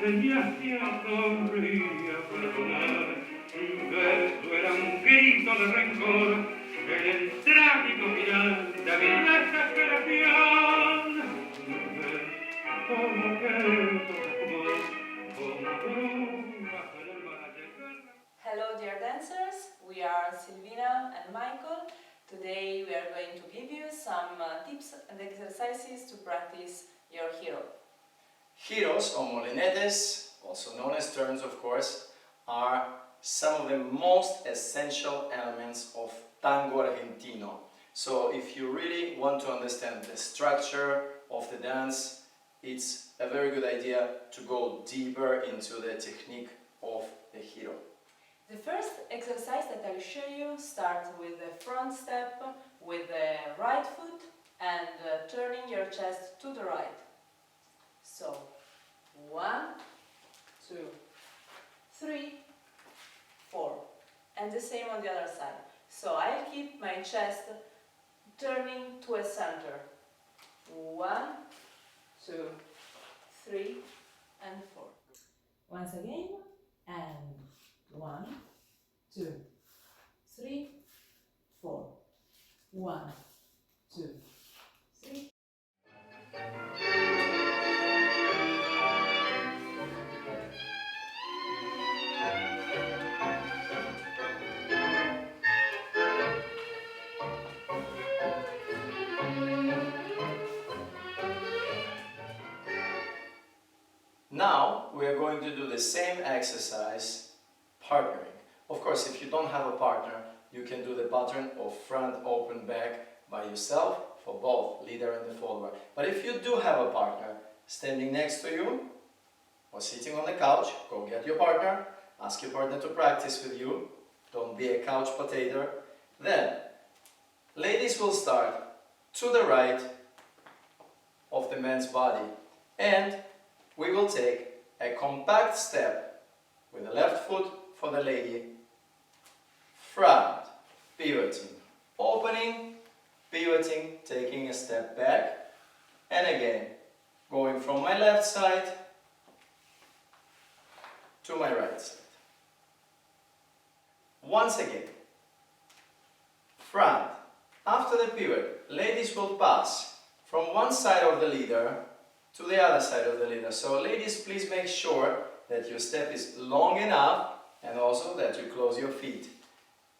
y hacía corría perdonar. Esto era un grito de rencor en el trágico final de mi desesperación. Como que como brujas en el mar de guerra. Hello dear dancers, we are Silvina and Michael. Today we are going to give you some tips and exercises to practice your giro. Giros or molinetes, also known as turns of course, are some of the most essential elements of Tango Argentino. So if you really want to understand the structure of the dance, it's a very good idea to go deeper into the technique of the giro. The first exercise that I'll show you starts with the front step with the right foot and turning your chest to the right. So, 1, 2, 3, 4. And the same on the other side. So I'll keep my chest turning to a center. 1, 2, 3, and 4. Once again, and 1, 2, 3, 4. 1, 2, 3. Now we are going to do the same exercise partnering. Of course, if you don't have a partner, you can do the pattern of front open back by yourself for both leader and the follower. But if you do have a partner standing next to you or sitting on the couch, go get your partner, ask your partner to practice with you. Don't be a couch potato. Then, ladies will start to the right of the man's body and we will take a compact step with the left foot for the lady, front, pivoting, opening, pivoting, taking a step back, and again, going from my left side to my right side. Once again, front, after the pivot, ladies will pass from one side of the leader to the other side of the leader. So ladies, please make sure that your step is long enough and also that you close your feet.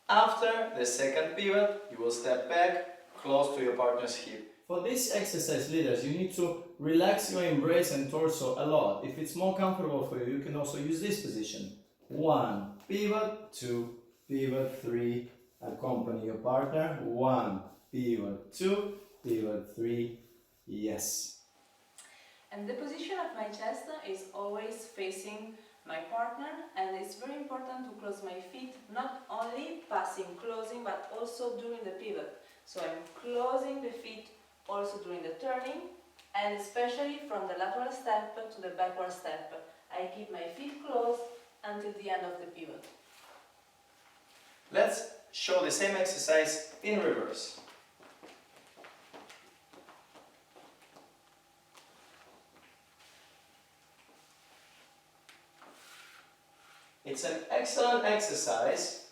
After the second pivot, you will step back close to your partner's hip. For this exercise, leaders, you need to relax your embrace and torso a lot. If it's more comfortable for you, you can also use this position. 1, pivot, 2, pivot, 3, accompany your partner. 1, pivot, 2, pivot, 3, yes. And the position of my chest is always facing my partner, and it's very important to close my feet, not only passing, closing, but also during the pivot. So I'm closing the feet also during the turning, and especially from the lateral step to the backward step. I keep my feet closed until the end of the pivot. Let's show the same exercise in reverse. It's an excellent exercise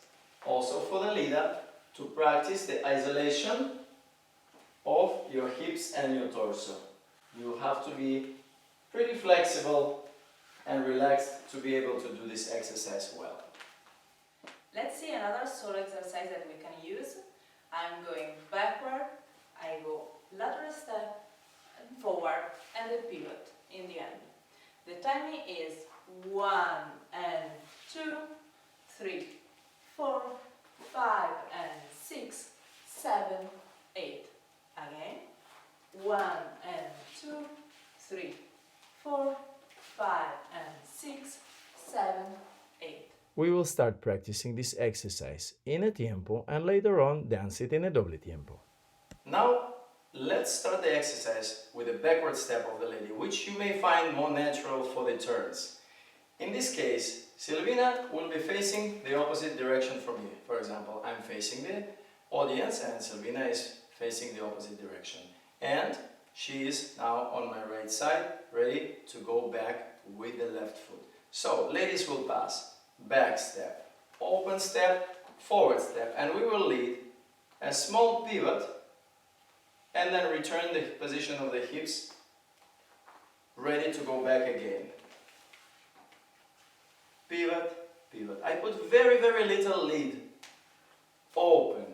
also for the leader to practice the isolation of your hips and your torso. You have to be pretty flexible and relaxed to be able to do this exercise well. Let's see another solo exercise that we can use. I'm going backward, I go lateral step, and forward, and the pivot in the end. The timing is 1 and 2, 3, 4, 5 and 6, 7, 8. Again. 1 and 2, 3, 4, 5 and 6, 7, 8. We will start practicing this exercise in a tempo and later on dance it in a doble tempo. Now let's start the exercise with the backward step of the lady, which you may find more natural for the turns. In this case, Silvina will be facing the opposite direction from you. For example, I'm facing the audience and Silvina is facing the opposite direction. And She is now on my right side, ready to go back with the left foot. So, ladies will pass, back step, open step, forward step, and we will lead a small pivot and then return the position of the hips, ready to go back again. Pivot, pivot. I put very, very little lead. Open,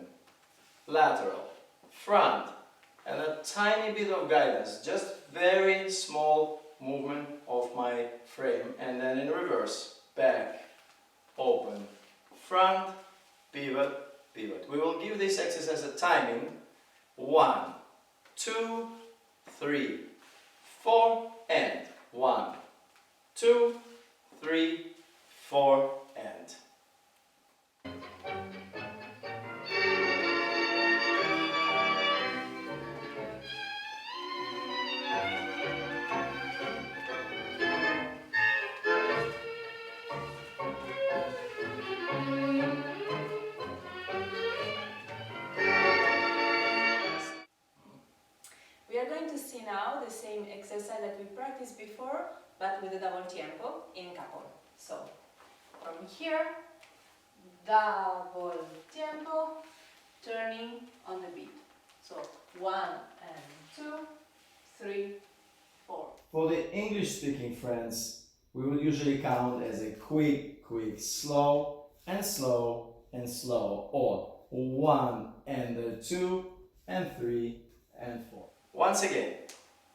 lateral, front, and a tiny bit of guidance, just very small movement of my frame, and then in reverse, back, open, front, pivot, pivot. We will give this exercise a timing. 1, 2, 3, 4, and 1, 2, 3, 4, and. We are going to see now the same exercise that we practiced before, but with a double tempo in couple. So, from here, double tempo, turning on the beat. So, 1 and 2, 3, 4. For the English-speaking friends, we will usually count as a quick, quick, slow, and slow, and slow, or 1 and 2, and 3, and 4. Once again,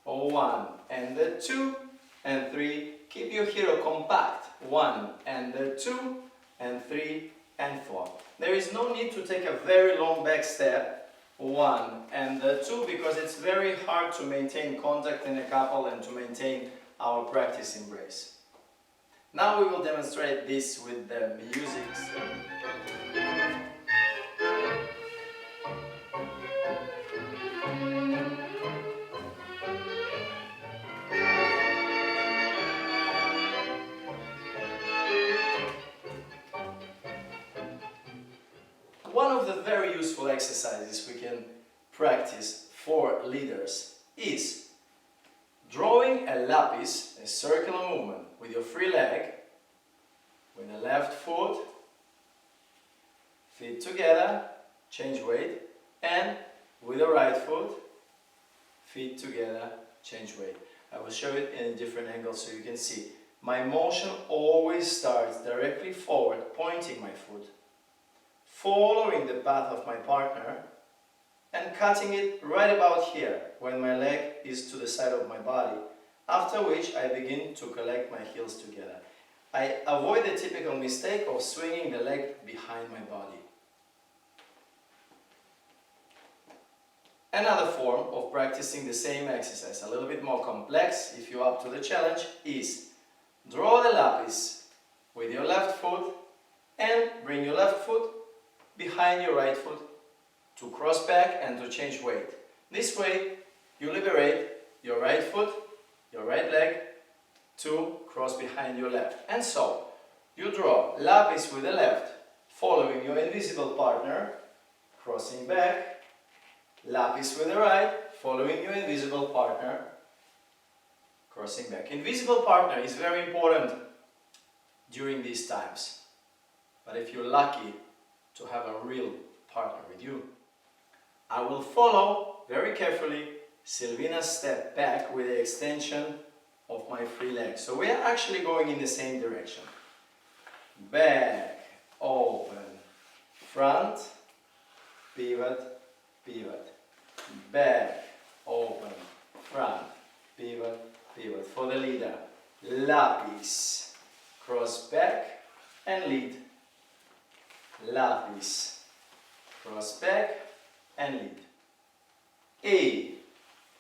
1 and 2 and 3. Keep your giro compact. 1 and 2 and 3 and 4. There is no need to take a very long back step. 1 and 2, because it's very hard to maintain contact in a couple and to maintain our practice embrace. Now we will demonstrate this with the music. One of the very useful exercises we can practice for leaders is drawing a lapis, a circular movement, with your free leg, with the left foot, feet together, change weight, and with the right foot, feet together, change weight. I will show it in a different angle so you can see. My motion always starts directly forward, pointing my foot, following the path of my partner, and cutting it right about here, when my leg is to the side of my body, after which I begin to collect my heels together. I avoid the typical mistake of swinging the leg behind my body. Another form of practicing the same exercise, a little bit more complex, if you're up to the challenge, is draw the lapis with your left foot and bring your left foot behind your right foot to cross back and to change weight. This way you liberate your right foot, your right leg, to cross behind your left. And so you draw lapis with the left, following your invisible partner, crossing back, lapis with the right, following your invisible partner, crossing back. Invisible partner is very important during these times. But if you're lucky to have a real partner with you, I will follow very carefully Silvina's step back with the extension of my free leg. So we are actually going in the same direction. Back, open, front, pivot, pivot. Back, open, front, pivot, pivot. For the leader, lapis, cross back and lead. Lapis, cross back and lead. A,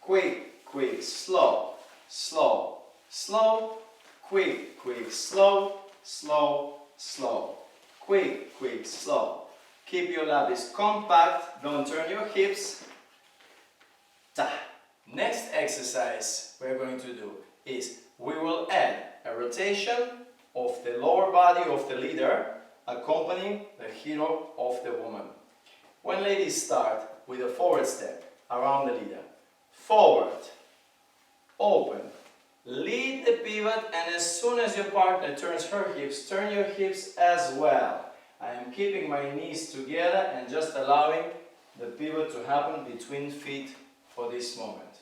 quick, quick, slow, slow, slow, quick, quick, slow, slow, slow, quick, quick, slow. Keep your lapis compact, don't turn your hips. Ta. Next exercise we're going to do is we will add a rotation of the lower body of the leader accompanying the giro of the woman. When ladies start with a forward step around the leader, forward, open, lead the pivot, and as soon as your partner turns her hips, turn your hips as well. I am keeping my knees together and just allowing the pivot to happen between feet for this moment.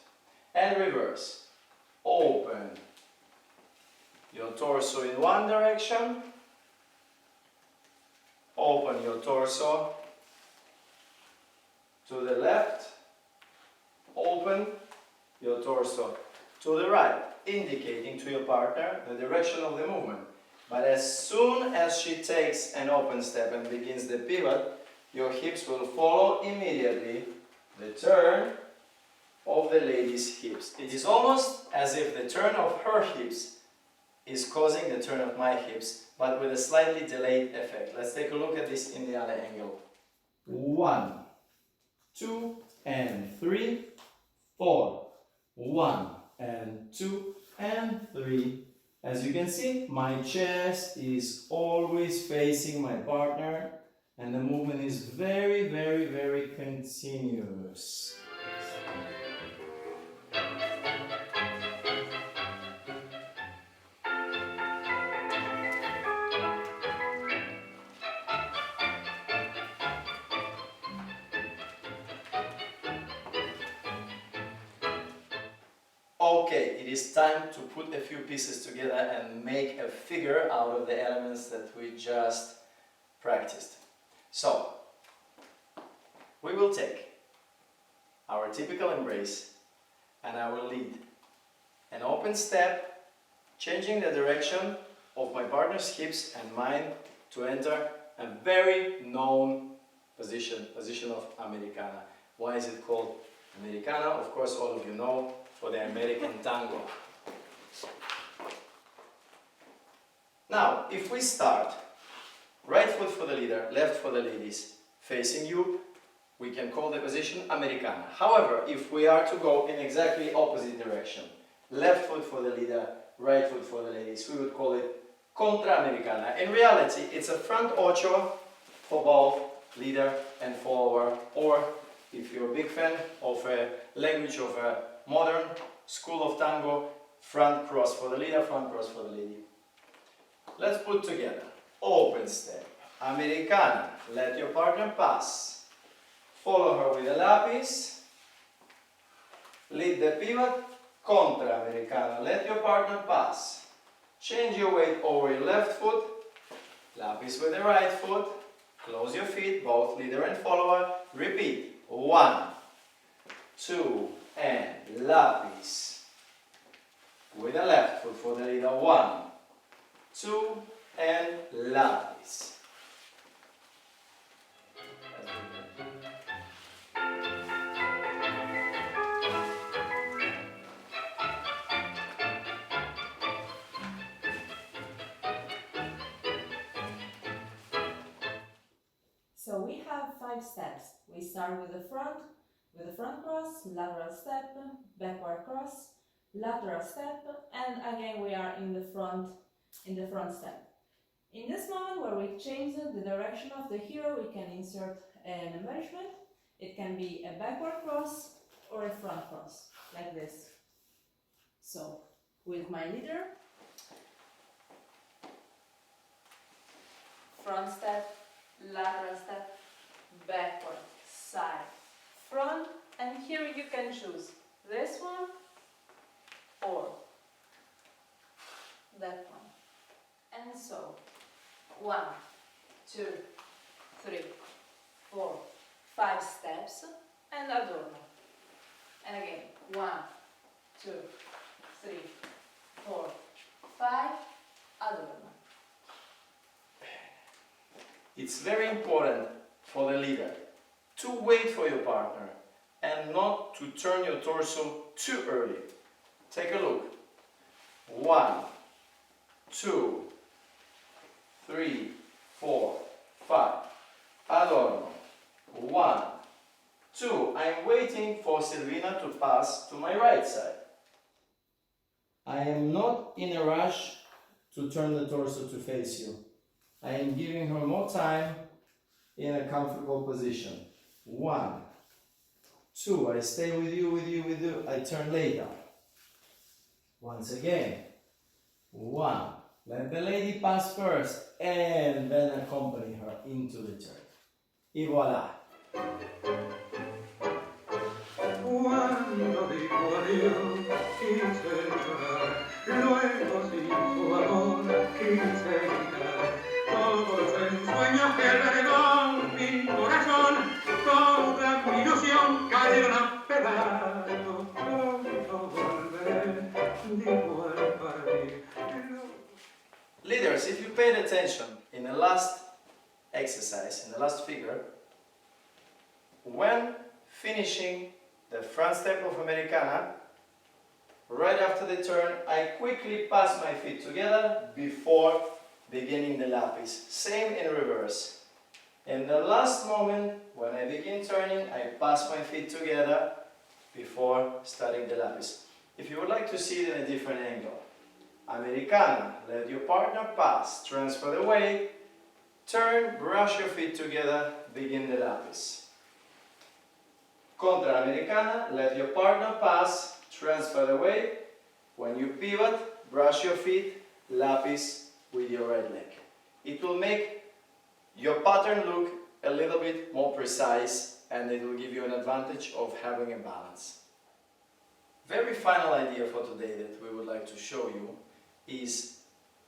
And reverse, open your torso in one direction, open your torso to the left, open your torso to the right, indicating to your partner the direction of the movement. But as soon as she takes an open step and begins the pivot, your hips will follow immediately the turn of the lady's hips. It is almost as if the turn of her hips is causing the turn of my hips, but with a slightly delayed effect. Let's take a look at this in the other angle. 1, 2, and 3, 4. 1, and 2, and 3. As you can see, my chest is always facing my partner, and the movement is very, very, very continuous. Okay, it is time to put a few pieces together and make a figure out of the elements that we just practiced. So, we will take our typical embrace and I will lead an open step, changing the direction of my partner's hips and mine to enter a very known position of Americana. Why is it called Americana? Of course, all of you know, for the Argentine Tango. Now, if we start, right foot for the leader, left for the ladies, facing you, we can call the position Americana. However, if we are to go in exactly opposite direction, left foot for the leader, right foot for the ladies, we would call it Contra Americana. In reality, it's a front ocho for both leader and follower, or if you're a big fan of a language of a modern school of tango, front cross for the leader, front cross for the lady. Let's put together. Open step, Americana, let your partner pass. Follow her with a lapis. Lead the pivot, Contra Americana, let your partner pass. Change your weight over your left foot, lapis with the right foot. Close your feet, both leader and follower. Repeat. 1, 2, and lapis. With the left foot for the leader. 1, 2, and lapis. So we have 5 steps. We start with the front cross, lateral step, backward cross, lateral step, and again we are in the front step. In this moment where we change the direction of the hero, we can insert an embellishment. It can be a backward cross or a front cross, like this. So, with my leader, front step, lateral step, backward, side, front, and here you can choose this one or that one. And so, 1, 2, 3, 4, 5 steps and adorno. And again, 1, 2, 3, 4, 5, adorno. It's very important for the leader to wait for your partner and not to turn your torso too early. Take a look. 1, 2, 3, 4, 5. Adorno. 1, 2. I'm waiting for Silvina to pass to my right side. I am not in a rush to turn the torso to face you. I am giving her more time in a comfortable position. 1, 2, I stay with you, I turn later. Once again, 1, let the lady pass first, and then accompany her into the turn. Y voila! Cuando dijo adiós, quise llorar, luego sin su amor quise gritar. Todos los ensueños que albergó mi corazón, toda mi ilusión cayeron a pedazos. Pronto volveré, dijo al partir. Leaders, if you paid attention in the last exercise, in the last figure, when finishing the front step of Americana, right after the turn, I quickly pass my feet together before beginning the lapis. Same in reverse. In the last moment, when I begin turning, I pass my feet together before starting the lapis. If you would like to see it in a different angle, Americana, let your partner pass, transfer the weight, turn, brush your feet together, begin the lapis. Contra Americana, let your partner pass, transfer the weight, when you pivot, brush your feet, lapis with your right leg. It will make your pattern look a little bit more precise and it will give you an advantage of having a balance. Very final idea for today that we would like to show you is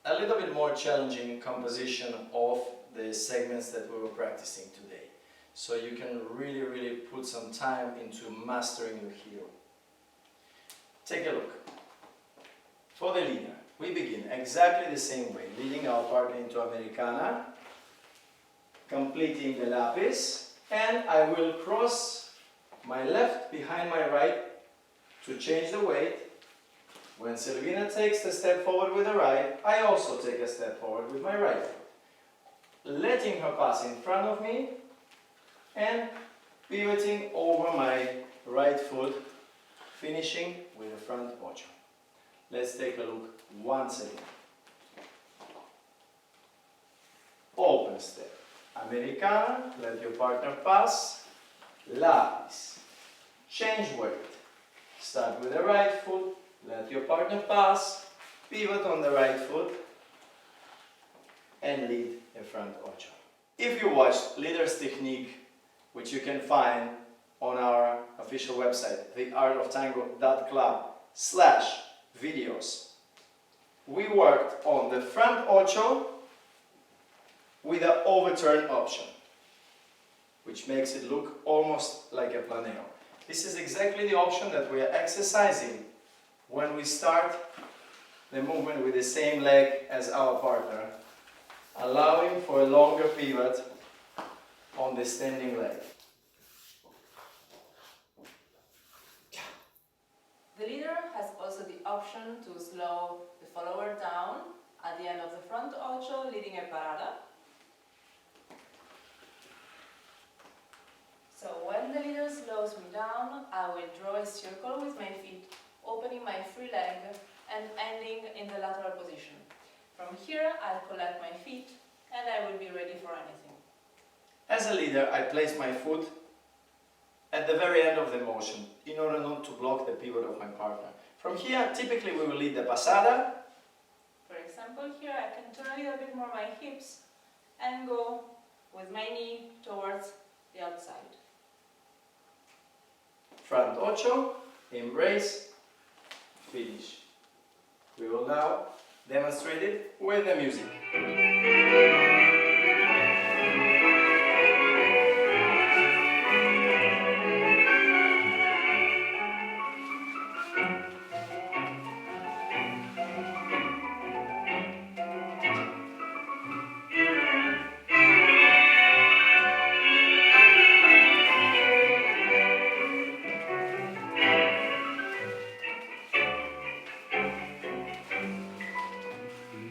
a little bit more challenging composition of the segments that we were practicing today. So you can really put some time into mastering your giro. Take a look. For the leader, we begin exactly the same way, leading our partner into Americana, completing the lapis, and I will cross my left behind my right to change the weight. When Silvina takes the step forward with the right, I also take a step forward with my right foot, letting her pass in front of me and pivoting over my right foot, finishing with the front ocho. Let's take a look once again. Open step, Americana, let your partner pass, lapis, change weight, start with the right foot, let your partner pass, pivot on the right foot, and lead in front ocho. If you watched Leader's Technique, which you can find on our official website, theartoftango.club/videos, we worked on the front ocho with the overturn option, which makes it look almost like a planeo. This is exactly the option that we are exercising when we start the movement with the same leg as our partner, allowing for a longer pivot on the standing leg. The leader has also the option to slow the follower down at the end of the front ocho, leading a parada. So when the leader slows me down, I will draw a circle with my feet, opening my free leg and ending in the lateral position. From here, I'll collect my feet and I will be ready for anything. As a leader, I place my foot at the very end of the motion in order not to block the pivot of my partner. From here, typically we will lead the pasada. For example, here I can turn a little bit more my hips and go with my knee towards the outside. Front ocho, embrace, finish. We will now demonstrate it with the music.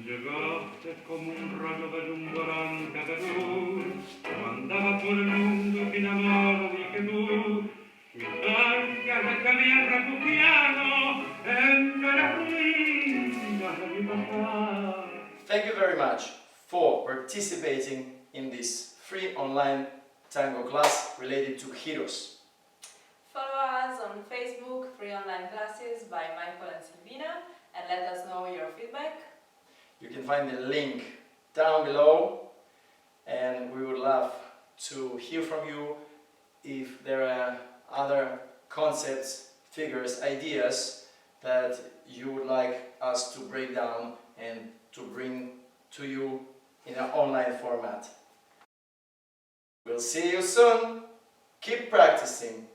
Llegaste como un rayo deslumbrante de luz, andaba por el mundo sin amor, dije tú, quizás ya se había refugiado entre las ruinas de mi pasado. Thank you very much for participating in this free online tango class related to giros. Follow on Facebook, Free Online Classes by Michael and Silvina, and let us know your feedback. You can find the link down below, and we would love to hear from you if there are other concepts, figures, ideas that you would like us to break down and to bring to you in an online format. We'll see you soon. Keep practicing.